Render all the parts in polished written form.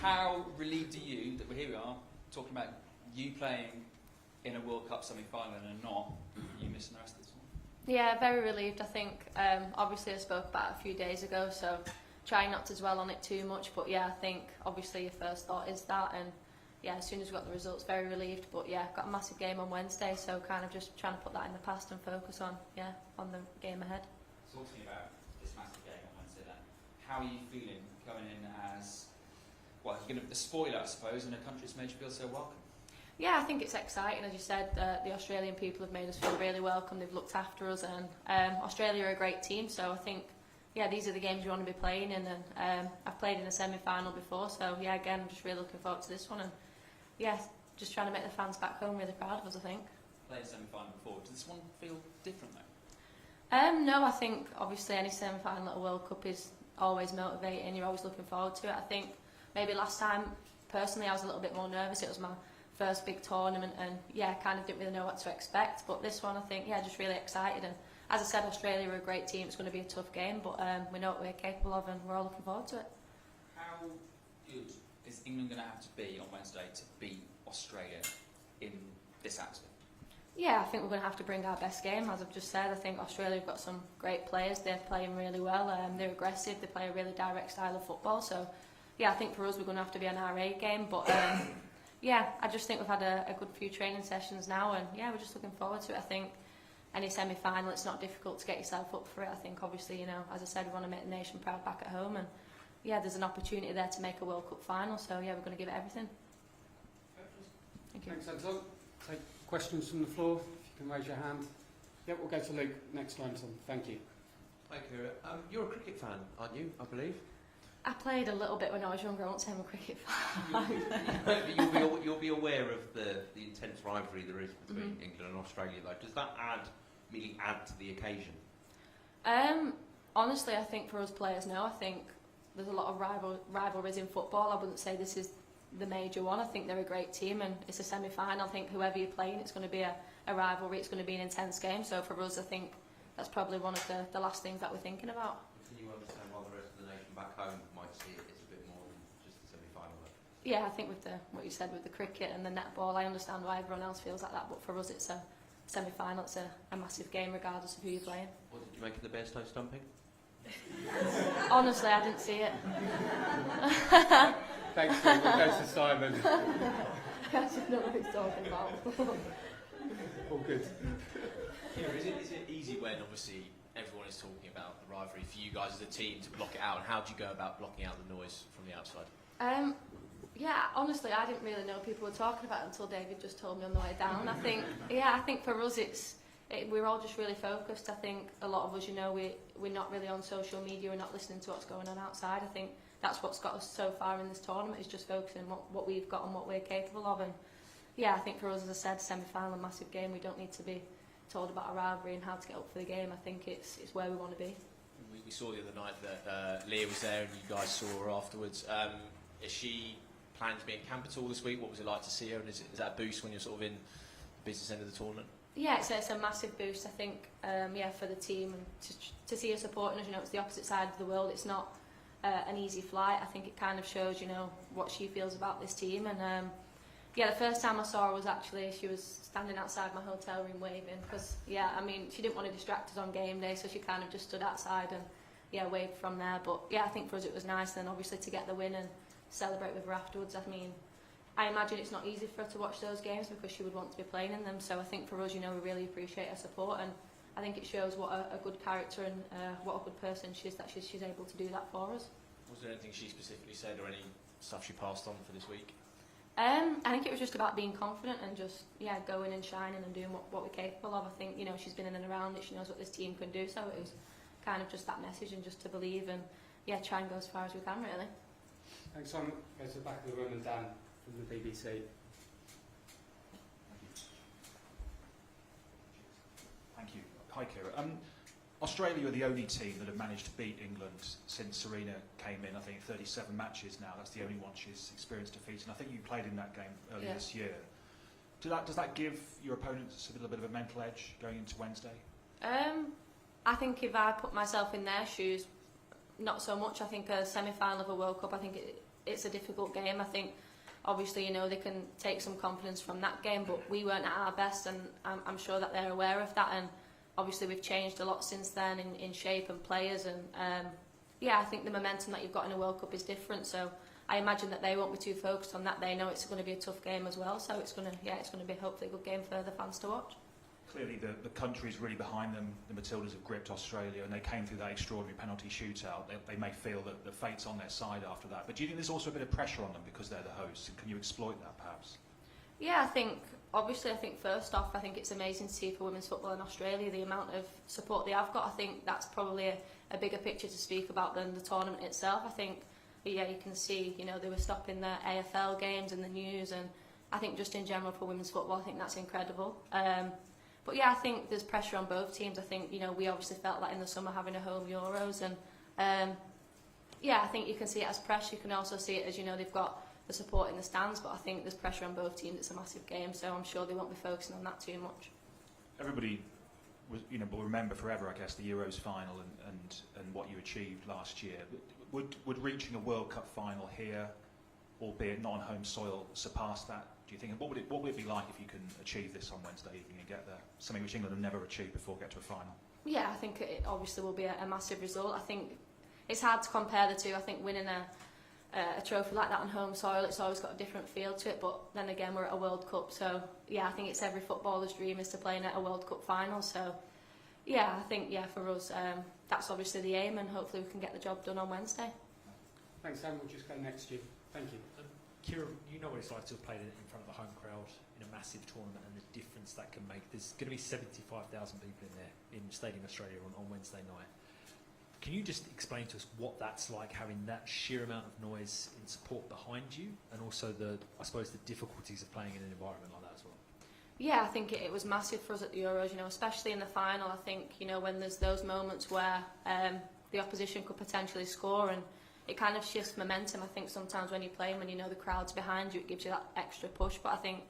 how relieved are you that here we are talking about you playing in a World Cup semi-final and not you missing the rest of this one? Yeah, very relieved. I think obviously I spoke about it a few days ago, so trying not to dwell on it too much. But yeah, I think obviously your first thought is that, and yeah, as soon as we got the results, very relieved. But yeah, got a massive game on Wednesday, so kind of just trying to put that in the past and focus on the game ahead. Talking about this massive game on Wednesday, then, how are you feeling coming in as, well, you're going to be the spoiler, I suppose, in a country that's made you feel so welcome? Yeah, I think it's exciting. As you said, the Australian people have made us feel really welcome. They've looked after us, and Australia are a great team. So I think, yeah, these are the games you want to be playing in. And I've played in a semi-final before, so yeah, again, I'm just really looking forward to this one. And yeah, just trying to make the fans back home really proud of us, I think. Played a semi-final before. Does this one feel different, though? No, I think obviously any semi-final at a World Cup is always motivating. You're always looking forward to it. I think maybe last time, personally, I was a little bit more nervous. It was my first big tournament, and yeah, kind of didn't really know what to expect. But this one, I think, yeah, just really excited. And as I said, Australia are a great team. It's going to be a tough game, but we know what we're capable of, and we're all looking forward to it. How good is England going to have to be on Wednesday to beat Australia in this atmosphere? Yeah, I think we're going to have to bring our best game, as I've just said. I think Australia have got some great players. They're playing really well. They're aggressive. They play a really direct style of football. So, yeah, I think for us, we're going to have to be on our A game. But, yeah, I just think we've had a good few training sessions now. And, yeah, we're just looking forward to it. I think any semi-final, it's not difficult to get yourself up for it. I think, obviously, you know, as I said, we want to make the nation proud back at home. And, yeah, there's an opportunity there to make a World Cup final. So, yeah, we're going to give it everything. Thank you. Thanks, Anton. Take questions from the floor, if you can raise your hand. Yep, we'll go to Luke next time, Tom. Thank you. Hi, Keira. You're a cricket fan, aren't you, I believe? I played a little bit when I was younger. I won't say I'm a cricket fan. You'll be aware of the intense rivalry there is between England and Australia, though. Does that really add to the occasion? Honestly, I think for us players now, I think there's a lot of rivalries in football. I wouldn't say this is the major one. I think they're a great team, and it's a semi-final. I think whoever you're playing, it's going to be a rivalry. It's going to be an intense game. So for us, I think that's probably one of the last things that we're thinking about. Can you understand why the rest of the nation back home might see it as a bit more than just a semi-final? Yeah, I think with what you said with the cricket and the netball, I understand why everyone else feels like that. But for us, it's a semi-final. It's a massive game, regardless of who you're playing. What did you make of the Bearstow stumping? Honestly, I didn't see it. Thanks, Luke. We'll go to Simon. I actually know what he's talking about. All good. Yeah, is it easy when obviously everyone is talking about the rivalry for you guys as a team to block it out, and how do you go about blocking out the noise from the outside? Yeah, honestly, I didn't really know people were talking about it until David just told me on the way down. I think for us we're all just really focused. I think a lot of us, you know, we're not really on social media, we're not listening to what's going on outside. I think that's what's got us so far in this tournament, is just focusing on what we've got and what we're capable of. And yeah, I think for us, as I said, semi-final, massive game, we don't need to be told about a rivalry and how to get up for the game. I think it's where we want to be. We saw the other night that Leah was there and you guys saw her afterwards. Is she planning to be in camp at all this week? What was it like to see her, and is that a boost when you're sort of in the business end of the tournament? Yeah, it's a massive boost, I think, for the team, and to see her supporting us. You know, it's the opposite side of the world. It's not an easy flight. I think it kind of shows, you know, what she feels about this team. And yeah, the first time I saw her was actually, she was standing outside my hotel room waving, because yeah, I mean, she didn't want to distract us on game day, so she kind of just stood outside and yeah, waved from there. But yeah, I think for us it was nice, and obviously to get the win and celebrate with her afterwards. I mean, I imagine it's not easy for her to watch those games because she would want to be playing in them. So I think for us, you know, we really appreciate her support, and I think it shows what a good character and what a good person she is, that she's able to do that for us. Was there anything she specifically said, or any stuff she passed on for this week? I think it was just about being confident and just going and shining and doing what we're capable of. I think, you know, she's been in and around it. She knows what this team can do. So it was kind of just that message, and just to believe and try and go as far as we can, really. Thanks, Simon. Go to the back of the room, and Dan from the BBC. Thank you. Hi, Keira. Australia are the only team that have managed to beat England since Serena came in. I think 37 matches now. That's the only one she's experienced defeat. And I think you played in that game earlier this year. Does that give your opponents a little bit of a mental edge going into Wednesday? I think if I put myself in their shoes, not so much. I think a semi-final of a World Cup, I think it's a difficult game. I think obviously, you know, they can take some confidence from that game, but we weren't at our best, and I'm sure that they're aware of that. And obviously we've changed a lot since then in shape and players, and yeah, I think the momentum that you've got in a World Cup is different, so I imagine that they won't be too focused on that. They know it's going to be a tough game as well, so it's going to be hopefully a good game for the fans to watch. Clearly the country is really behind them. The Matildas have gripped Australia, and they came through that extraordinary penalty shootout. They may feel that the fate's on their side after that, but do you think there's also a bit of pressure on them because they're the hosts, and can you exploit that perhaps? Yeah, I think first off, I think it's amazing to see for women's football in Australia the amount of support they have got. I think that's probably a bigger picture to speak about than the tournament itself. I think, yeah, you can see, you know, they were stopping the AFL games in the news, and I think just in general for women's football, I think that's incredible. But yeah, I think there's pressure on both teams. I think, you know, we obviously felt that in the summer having a home Euros, and yeah, I think you can see it as pressure. You can also see it as, you know, they've got the support in the stands, but I think there's pressure on both teams. It's a massive game, so I'm sure they won't be focusing on that too much. Everybody will remember forever, I guess, the Euros final and what you achieved last year. Would reaching a World Cup final here, albeit not on home soil, surpass that? Do you think? And what would it be like if you can achieve this on Wednesday evening and get there? Something which England have never achieved before, get to a final. Yeah, I think it obviously will be a massive result. I think it's hard to compare the two. I think winning a trophy like that on home soil, it's always got a different feel to it, but then again we're at a World Cup, so yeah, I think it's every footballer's dream is to play in a World Cup final, so yeah, I think for us that's obviously the aim, and hopefully we can get the job done on Wednesday. Thanks, Sam. We'll just go next to you. Thank you. Kira, you know what it's like to have played in front of a home crowd in a massive tournament and the difference that can make. There's going to be 75,000 people in there in Stadium Australia on Wednesday night. Can you just explain to us what that's like, having that sheer amount of noise and support behind you, and also the difficulties of playing in an environment like that as well? Yeah, I think it was massive for us at the Euros, you know, especially in the final. I think, you know, when there's those moments where the opposition could potentially score, and it kind of shifts momentum. I think sometimes when you're playing, when you know the crowd's behind you, it gives you that extra push. But I think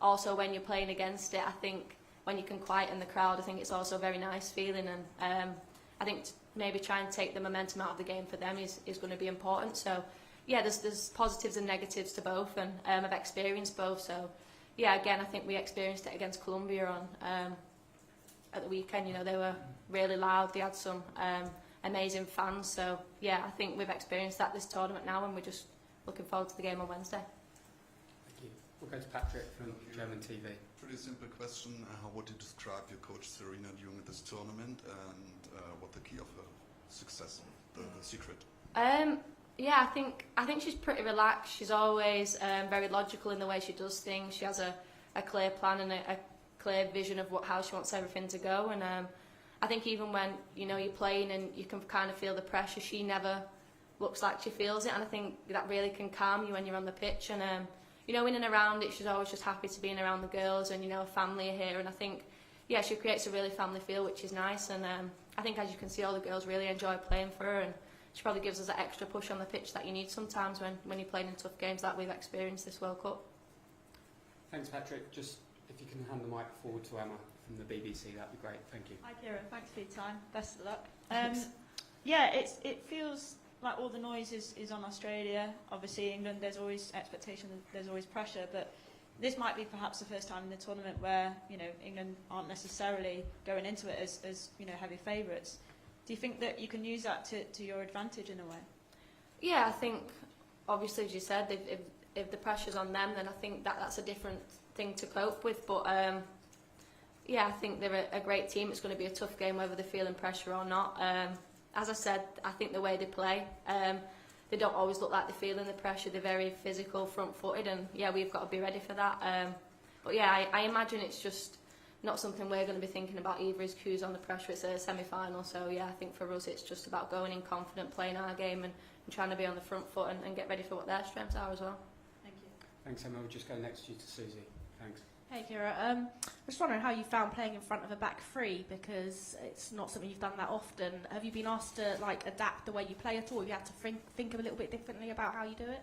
also when you're playing against it, I think when you can quieten the crowd, I think it's also a very nice feeling. And I think maybe try and take the momentum out of the game for them is going to be important. So yeah, there's positives and negatives to both, and I've experienced both. So yeah, again, I think we experienced it against Colombia on at the weekend. You know, they were really loud. They had some amazing fans. So yeah, I think we've experienced that this tournament now, and we're just looking forward to the game on Wednesday. Thank you. We'll go to Patrick from German TV. Pretty simple question. How would you describe your coach Serena during this tournament, and what the key of her success, the secret? Yeah, I think she's pretty relaxed. She's always very logical in the way she does things. She has a clear plan and a clear vision of how she wants everything to go. And I think even when, you know, you're playing and you can kind of feel the pressure, she never looks like she feels it. And I think that really can calm you when you're on the pitch. And you know, in and around it, she's always just happy to be in around the girls, and you know, family are here. And I think, yeah, she creates a really family feel, which is nice. And I think, as you can see, all the girls really enjoy playing for her, and she probably gives us that extra push on the pitch that you need sometimes when you're playing in tough games that we've experienced this World Cup. Thanks, Patrick. Just if you can hand the mic forward to Emma from the BBC, that'd be great. Thank you. Hi Kira, thanks for your time. Best of luck. Thanks. Yeah, it feels like all the noise is on Australia. Obviously, England, there's always expectation, there's always pressure, but this might be perhaps the first time in the tournament where, you know, England aren't necessarily going into it as you know, heavy favourites. Do you think that you can use that to your advantage in a way? Yeah, I think, obviously, as you said, if the pressure's on them, then I think that's a different thing to cope with. But yeah, I think they're a great team. It's going to be a tough game whether they're feeling pressure or not. As I said, I think the way they play, they don't always look like they're feeling the pressure. They're very physical, front-footed, and yeah, we've got to be ready for that. But yeah, I imagine it's just not something we're going to be thinking about either, is who's on the pressure. It's a semi-final, so yeah, I think for us it's just about going in confident, playing our game, and trying to be on the front foot and get ready for what their strengths are as well. Thank you. Thanks, Emma. We'll just go next to you to Susie. Thanks. Hey Kira, I was wondering how you found playing in front of a back three, because it's not something you've done that often. Have you been asked to like adapt the way you play at all? Have you had to think a little bit differently about how you do it?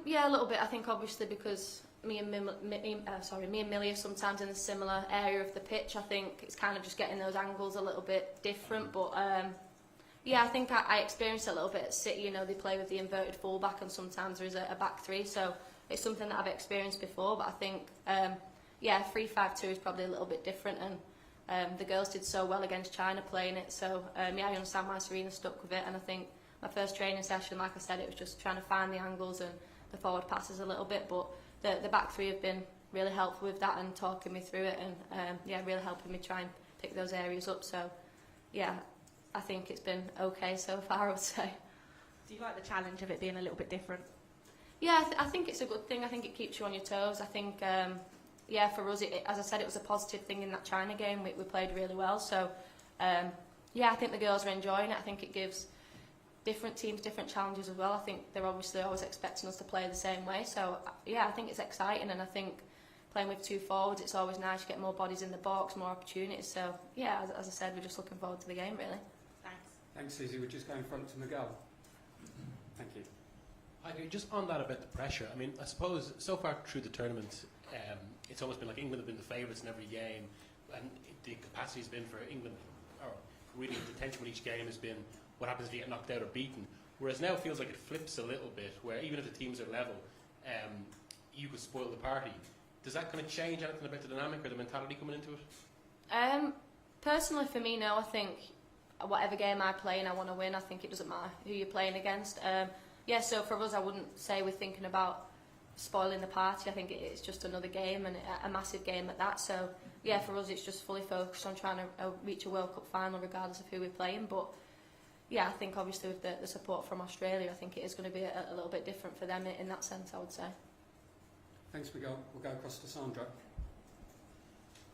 Yeah, a little bit. I think obviously because me and Millie are sometimes in a similar area of the pitch. I think it's kind of just getting those angles a little bit different. But Yeah, I think I experienced it a little bit at City. You know, they play with the inverted fullback, and sometimes there is a back three. So it's something that I've experienced before. But I think, 3-5-2 is probably a little bit different. And the girls did so well against China playing it. So I understand why Serena stuck with it. And I think my first training session, like I said, it was just trying to find the angles and the forward passes a little bit. But the back three have been really helpful with that and talking me through it, and really helping me try and pick those areas up. So I think it's been okay so far, I would say. Do you like the challenge of it being a little bit different? Yeah, I think it's a good thing. I think it keeps you on your toes. I think, for us, as I said, it was a positive thing in that China game. We played really well. So, I think the girls are enjoying it. I think it gives different teams different challenges as well. I think they're obviously always expecting us to play the same way. So, I think it's exciting, and I think playing with two forwards, it's always nice. You get more bodies in the box, more opportunities. So, as I said, we're just looking forward to the game, really. Thanks, Susie. We'll just go in front to Miguel. Thank you. Just on that about the pressure, I mean, I suppose so far through the tournament, it's almost been like England have been the favourites in every game, and the capacity has been for England, or really the tension with each game has been what happens if you get knocked out or beaten. Whereas now it feels like it flips a little bit, where even if the teams are level, you could spoil the party. Does that kind of change anything about the dynamic or the mentality coming into it? Personally, for me, no. I think whatever game I play and I want to win, I think it doesn't matter who you're playing against. So for us, I wouldn't say we're thinking about spoiling the party. I think it's just another game, and a massive game at that. So, for us, it's just fully focused on trying to reach a World Cup final regardless of who we're playing. But, I think obviously with the support from Australia, I think it is going to be a little bit different for them in that sense, I would say. Thanks, Miguel. We'll go across to Sandra.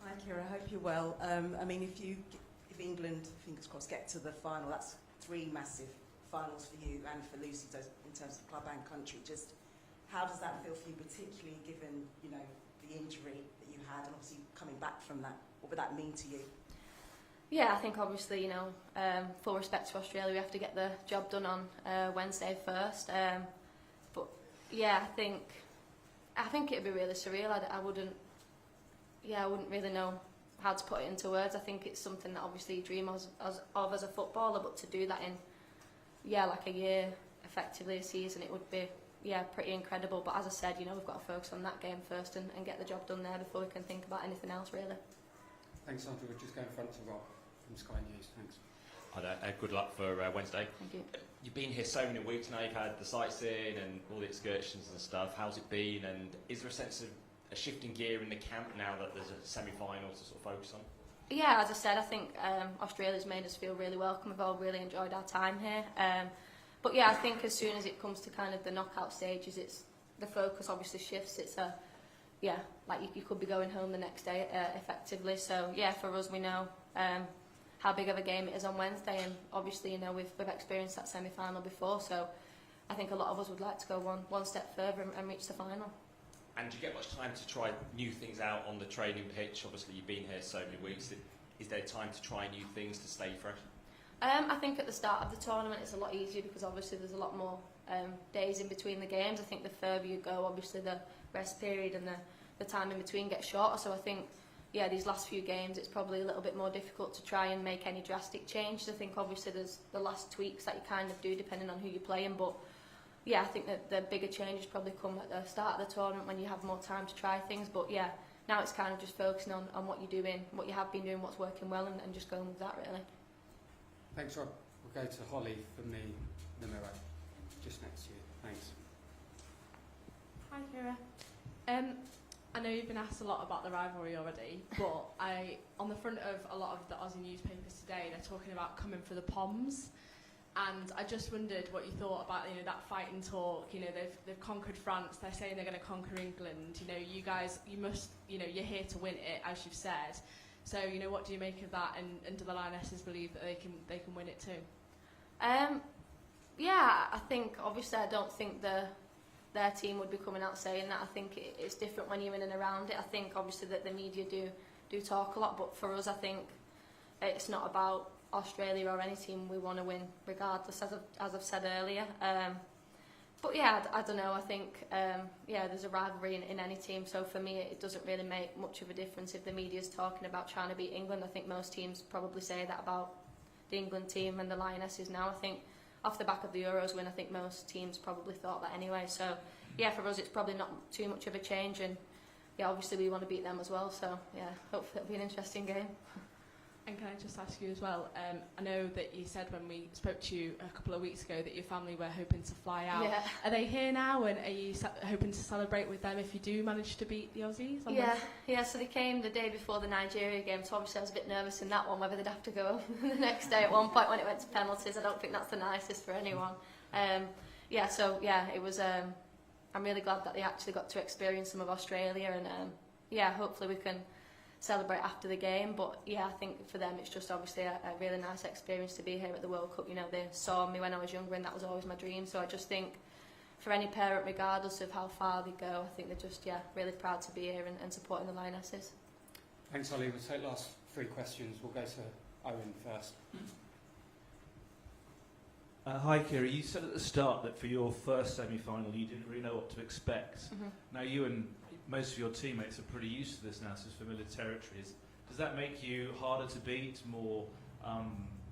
Hi, Keira. I hope you're well. If England, fingers crossed, get to the final, that's 3 massive finals for you and for Lucy in terms of club and country. Just how does that feel for you, particularly given the injury that you had and obviously coming back from that? What would that mean to you? I think obviously full respect to Australia, we have to get the job done on Wednesday first. I think it'd be really surreal. I wouldn't really know how to put it into words. I think it's something that obviously you dream of as a footballer, but to do that in like a year, effectively a season, it would be pretty incredible. But as I said, we've got to focus on that game first and get the job done there before we can think about anything else, really. Thanks, Sandra. We'll just go in front to Rob from Sky News. Thanks. Hi there. Good luck for Wednesday. Thank you. You've been here so many weeks now. You've had the sightseeing and all the excursions and stuff. How's it been? And is there a sense of a shift in gear in the camp now that there's a semi-final to sort of focus on? As I said, I think Australia's made us feel really welcome. We've all really enjoyed our time here. I think as soon as it comes to kind of the knockout stages, it's the focus obviously shifts. It's you could be going home the next day effectively. So for us, we know how big of a game it is on Wednesday, and obviously we've experienced that semi-final before. So I think a lot of us would like to go one step further and reach the final. And do you get much time to try new things out on the training pitch? Obviously, you've been here so many weeks. Is there time to try new things to stay fresh? I think at the start of the tournament it's a lot easier because obviously there's a lot more days in between the games. I think the further you go, obviously the rest period and the time in between gets shorter. So I think, these last few games it's probably a little bit more difficult to try and make any drastic changes. I think obviously there's the last tweaks that you kind of do depending on who you're playing, but I think that the bigger changes probably come at the start of the tournament when you have more time to try things. But now it's kind of just focusing on what you're doing, what you have been doing, what's working well, and just going with that, really. Thanks, Rob. We'll go to Holly from the Mirror, just next to you. Thanks. Hi, Keira. I know you've been asked a lot about the rivalry already, but on the front of a lot of the Aussie newspapers today, they're talking about coming for the Poms. And I just wondered what you thought about that fighting talk. They've conquered France. They're saying they're going to conquer England. You guys, you're here to win it, as you've said. So what do you make of that? And do the Lionesses believe that they can win it too? I think obviously I don't think their team would be coming out saying that. I think it's different when you're in and around it. I think obviously that the media do talk a lot, but for us I think it's not about Australia or any team. We want to win regardless, as I've said earlier. I don't know. I think there's a rivalry in any team. So for me, it doesn't really make much of a difference if the media's talking about trying to beat England. I think most teams probably say that about the England team and the Lionesses now. I think off the back of the Euros win, I think most teams probably thought that anyway. So yeah, for us it's probably not too much of a change, and yeah, obviously we want to beat them as well. So yeah, hopefully it'll be an interesting game. And can I just ask you as well, I know that you said when we spoke to you a couple of weeks ago that your family were hoping to fly out. Yeah. Are they here now, and are you hoping to celebrate with them if you do manage to beat the Aussies? Yeah, so they came the day before the Nigeria game, so obviously I was a bit nervous in that one, whether they'd have to go the next day at one point when it went to penalties. I don't think that's the nicest for anyone. It was, I'm really glad that they actually got to experience some of Australia, and hopefully we can celebrate after the game. But yeah, I think for them it's just obviously a really nice experience to be here at the World Cup. You know, they saw me when I was younger and that was always my dream, so I just think for any parent, regardless of how far they go, I think they're just really proud to be here and supporting the Lionesses. Thanks, Ollie. We'll take the last 3 questions. We'll go to Owen first. Hi, Keira. You said at the start that for your first semi-final you didn't really know what to expect. Now you and most of your teammates are pretty used to this now, so it's familiar territories. Does that make you harder to beat, more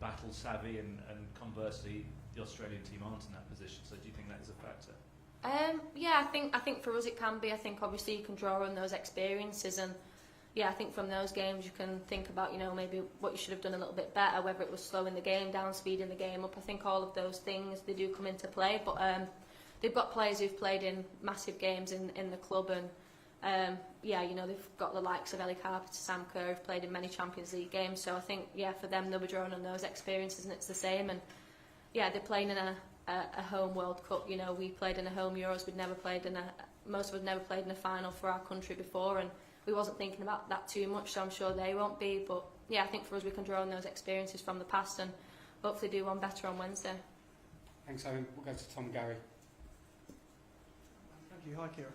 battle savvy, and conversely the Australian team aren't in that position, so do you think that is a factor? I think for us it can be. I think obviously you can draw on those experiences, and I think from those games you can think about, you know, maybe what you should have done a little bit better, whether it was slowing the game down, speeding the game up. I think all of those things, they do come into play, but they've got players who've played in massive games in the club, and they've got the likes of Ellie Carpenter, Sam Kerr, who've played in many Champions League games, so I think for them they'll be drawing on those experiences, and it's the same. And they're playing in a home World Cup. You know, we played in a home Euros. Most of us never played in a final for our country before, and we wasn't thinking about that too much, so I'm sure they won't be. But I think for us we can draw on those experiences from the past and hopefully do one better on Wednesday. Thanks, Owen. We'll go to Tom Gary. Thank you. Hi, Keira.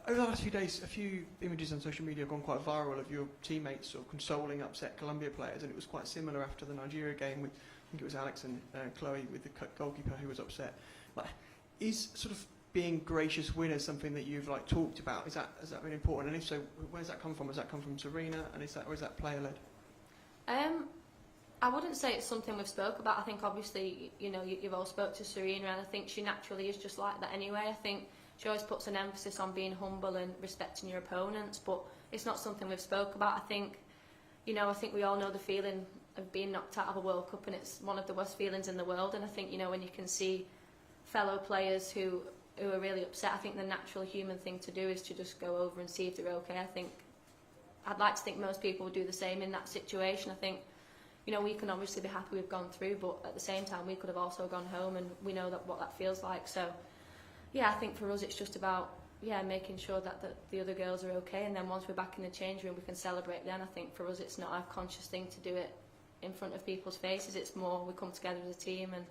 Over the last few days, a few images on social media have gone quite viral of your teammates sort of consoling upset Colombia players, and it was quite similar after the Nigeria game with, I think it was Alex and Chloe with the goalkeeper who was upset. Like, is sort of being gracious winners something that you've talked about? Has that been important? And if so, where does that come from? Does that come from Serena, and is that player led? I wouldn't say it's something we've spoke about. I think obviously, you know, you've all spoke to Serena, and I think she naturally is just like that anyway. I think she always puts an emphasis on being humble and respecting your opponents, but it's not something we've spoke about. I think we all know the feeling of being knocked out of a World Cup, and it's one of the worst feelings in the world. And I think, you know, when you can see fellow players who are really upset, I think the natural human thing to do is to just go over and see if they're okay. I'd like to think most people would do the same in that situation. I think, you know, we can obviously be happy we've gone through, but at the same time we could have also gone home, and we know what that feels like. So I think for us it's just about making sure that the other girls are okay, and then once we're back in the change room we can celebrate then. I think for us it's not a conscious thing to do it in front of people's faces. It's more we come together as a team, and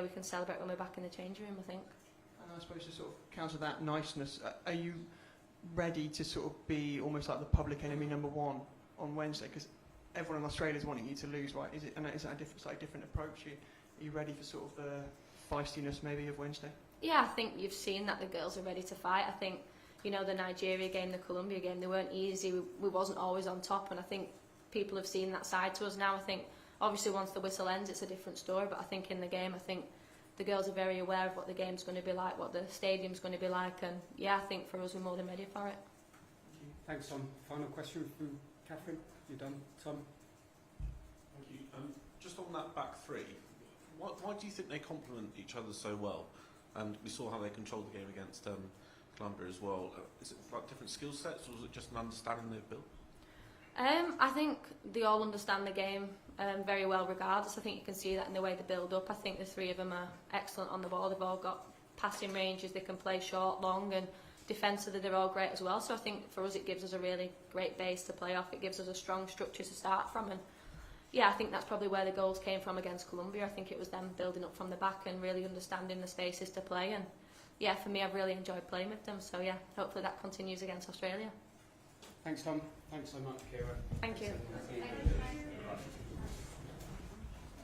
we can celebrate when we're back in the change room, I think. And I suppose to sort of counter that niceness, are you ready to sort of be almost like the public enemy number one on Wednesday? Because everyone in Australia is wanting you to lose, right? Is that a slightly different approach? Are you ready for sort of the feistiness maybe of Wednesday? Yeah, I think you've seen that the girls are ready to fight. I think, you know, the Nigeria game, the Colombia game, they weren't easy. We wasn't always on top, and I think people have seen that side to us now. I think obviously once the whistle ends it's a different story, but I think in the game, I think the girls are very aware of what the game's going to be like, what the stadium's going to be like, and I think for us we're more than ready for it. Thank you. Thanks, Tom. Final question from Catherine. You're done, Tom. Thank you. Just on that back three, why do you think they complement each other so well? And we saw how they controlled the game against Colombia as well. Is it like different skill sets, or is it just an understanding they've built? I think they all understand the game very well regardless. I think you can see that in the way they build up. I think the three of them are excellent on the ball. They've all got passing ranges, they can play short, long, and defensively they're all great as well. So I think for us it gives us a really great base to play off. It gives us a strong structure to start from, and I think that's probably where the goals came from against Colombia. I think it was them building up from the back and really understanding the spaces to play, and for me I've really enjoyed playing with them, so hopefully that continues against Australia. Thanks, Tom. Thanks so much, Keira. Thank you.